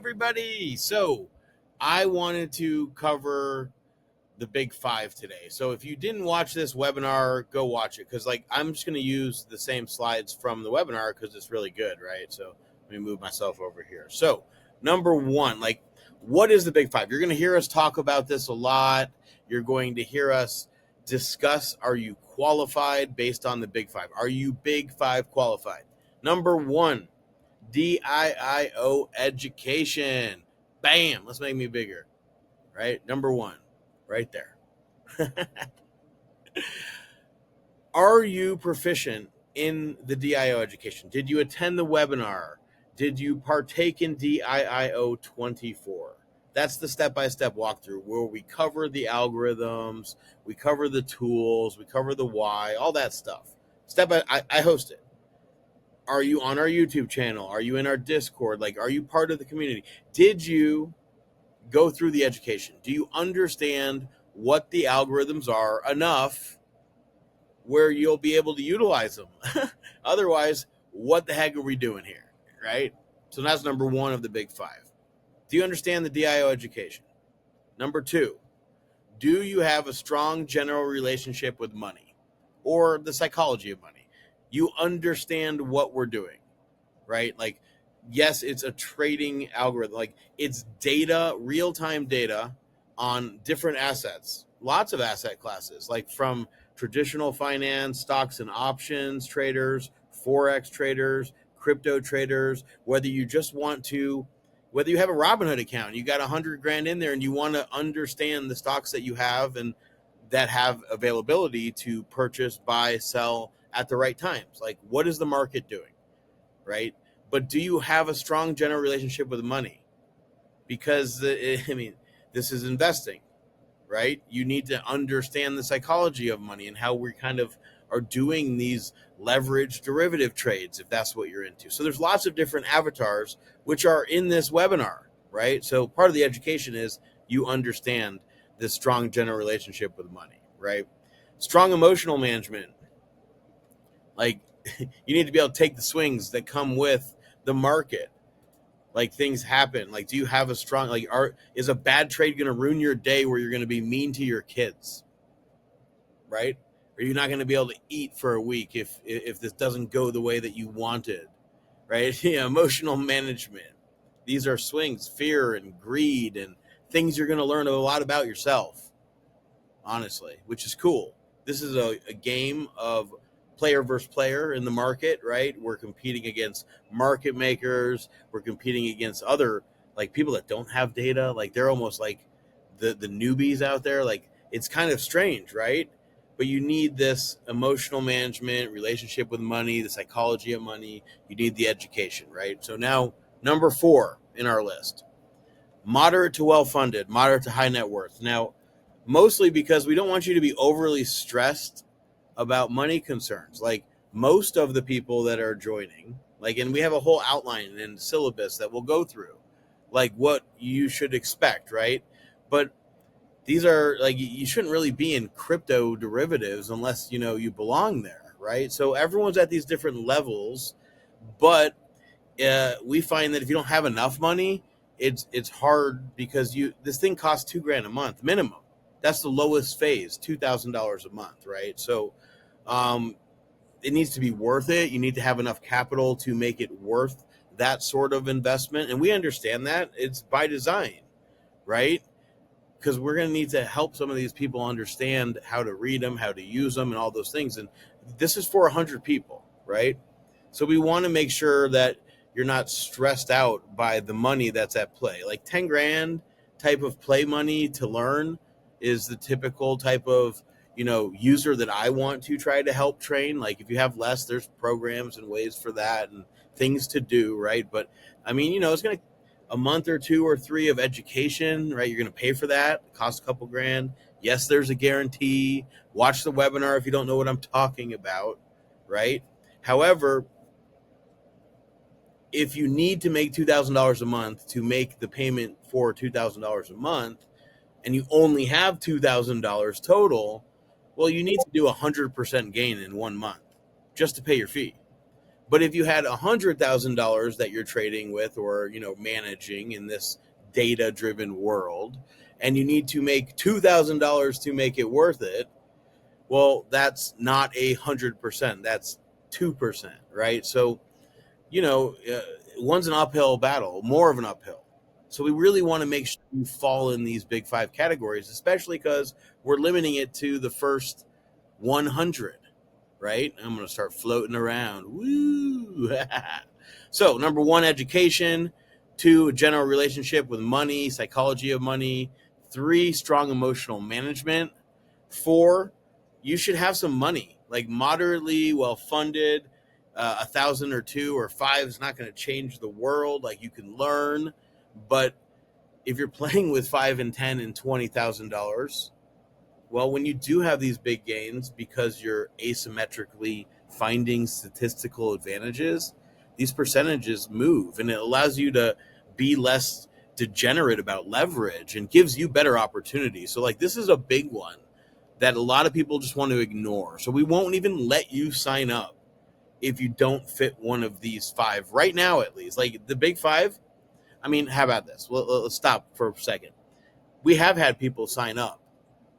everybody. So, I wanted to cover the Big Five today. So, if you didn't watch this webinar, go watch it because, I'm just going to use the same slides from the webinar because it's really good, right? So, let me move myself over here. So, number one, what is the Big Five? You're going to hear us talk about this a lot. You're going to hear us discuss, are you qualified based on the Big Five? Are you Big Five qualified? Number one, DIIO education. Bam. Let's make me bigger. Right? Number one, right there. Are you proficient in the DIIO education? Did you attend the webinar? Did you partake in DIIO 24? That's the step-by-step walkthrough where we cover the algorithms, we cover the tools, we cover the why, all that stuff. I host it. Are you on our YouTube channel? Are you in our Discord? Are you part of the community? Did you go through the education? Do you understand what the algorithms are enough where you'll be able to utilize them? Otherwise, what the heck are we doing here, right? So that's number one of the Big Five. Do you understand the DIIO education? Number two, do you have a strong general relationship with money or the psychology of money? You understand what we're doing, right? Yes, it's a trading algorithm. It's data, real-time data on different assets, lots of asset classes, from traditional finance, stocks and options traders, Forex traders, crypto traders, whether you have a Robinhood account, you got 100 grand in there and you want to understand the stocks that you have and that have availability to purchase, buy, sell at the right times. What is the market doing, right? But do you have a strong general relationship with money? Because, this is investing, right? You need to understand the psychology of money and how we kind of are doing these leverage derivative trades, if that's what you're into. So there's lots of different avatars which are in this webinar, right? So part of the education is you understand this strong general relationship with money, right? Strong emotional management. You need to be able to take the swings that come with the market. Things happen. Do you have a strong, is a bad trade going to ruin your day where you're going to be mean to your kids? Right? Are you not going to be able to eat for a week if this doesn't go the way that you wanted? Right? Emotional management. These are swings, fear and greed and things you're going to learn a lot about yourself, honestly, which is cool. This is a game of player versus player in the market, right? We're competing against market makers. We're competing against other people that don't have data. They're almost like the newbies out there. It's kind of strange, right? But you need this emotional management, relationship with money, the psychology of money. You need the education, right? So now number 4 in our list, moderate to well-funded, moderate to high net worth. Now, mostly because we don't want you to be overly stressed about money concerns. Most of the people that are joining, and we have a whole outline and syllabus that we'll go through, what you should expect, right? But these are you shouldn't really be in crypto derivatives unless you belong there, right? So everyone's at these different levels, but we find that if you don't have enough money, it's hard because this thing costs $2,000 a month minimum. That's the lowest phase, $2,000 a month, right? So it needs to be worth it. You need to have enough capital to make it worth that sort of investment. And we understand that. It's by design, right? Because we're going to need to help some of these people understand how to read them, how to use them, and all those things. And this is for 100 people, right? So we want to make sure that you're not stressed out by the money that's at play. 10 grand type of play money to learn is the typical type of user that I want to try to help train. If you have less, there's programs and ways for that and things to do, right? But it's going to a month or 2 or 3 of education, right? You're going to pay for that. It costs a couple grand. Yes, there's a guarantee. Watch the webinar if you don't know what I'm talking about, right? However, if you need to make $2,000 a month to make the payment for $2,000 a month, and you only have $2,000 total, well, you need to do 100% gain in 1 month just to pay your fee. But if you had $100,000 that you're trading with, or managing in this data driven world, and you need to make $2,000 to make it worth it, well, that's not 100%. That's 2%, right? So one's an uphill battle, more of an uphill. So we really want to make sure you fall in these big five categories, especially because we're limiting it to the first 100, right? I'm going to start floating around. Woo! So, number one, education. Two, a general relationship with money, psychology of money. Three, strong emotional management. Four, you should have some money, like moderately well funded. 1,000 or two or five is not going to change the world. Like, you can learn, but if you're playing with $5 and $10 and $20,000, well, when you do have these big gains because you're asymmetrically finding statistical advantages, these percentages move, and it allows you to be less degenerate about leverage and gives you better opportunities. So, like, this is a big one that a lot of people just want to ignore. So we won't even let you sign up if you don't fit one of these five right now, at least. Like, the big five, I mean, how about this? Well, let's stop for a second. We have had people sign up,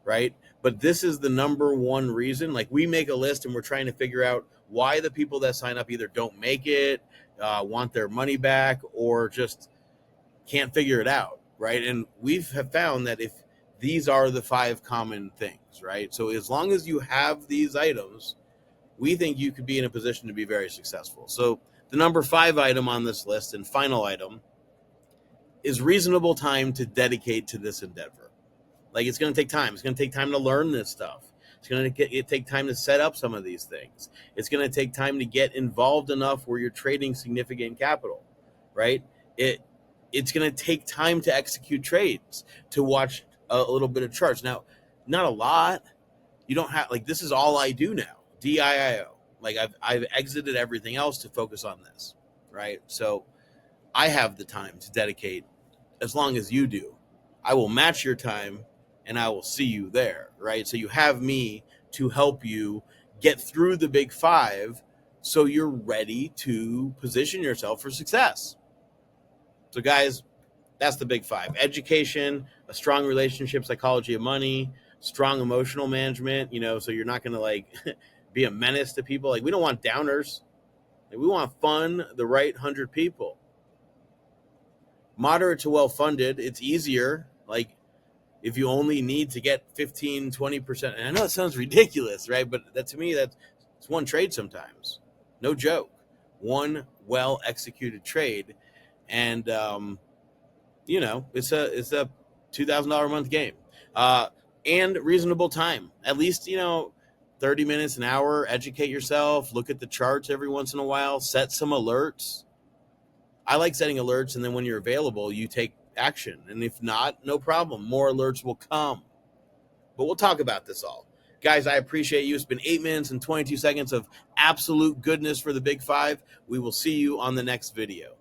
right? But this is the number one reason. Like, we make a list and we're trying to figure out why the people that sign up either don't make it, want their money back, or just can't figure it out, right? And we've found that if these are the five common things, right? So as long as you have these items, we think you could be in a position to be very successful. So the number 5 item on this list, and final item, is reasonable time to dedicate to this endeavor. Like, it's going to take time. It's going to take time to learn this stuff. It's going to take time to set up some of these things. It's going to take time to get involved enough where you're trading significant capital, right? It's going to take time to execute trades, to watch a little bit of charts. Now, not a lot. You don't have, like, this is all I do now. DIIO. Like, I've exited everything else to focus on this, right? So I have the time to dedicate as long as you do. I will match your time and I will see you there, right? So you have me to help you get through the big five so you're ready to position yourself for success. So, guys, that's the big five: education, a strong relationship, psychology of money, strong emotional management, so you're not going to, like, be a menace to people. Like, we don't want downers. Like, we want fun, the right 100 people. Moderate to well-funded, it's easier. Like, if you only need to get 15, 20%, and I know it sounds ridiculous, right? But that, to me, it's one trade sometimes. No joke. One well-executed trade. And, it's a $2,000 a month game. And reasonable time. At least, 30 minutes, an hour. Educate yourself. Look at the charts every once in a while. Set some alerts. I like setting alerts, and then when you're available, you take action. And if not, no problem. More alerts will come. But we'll talk about this all. Guys, I appreciate you. It's been 8 minutes and 22 seconds of absolute goodness for the Big Five. We will see you on the next video.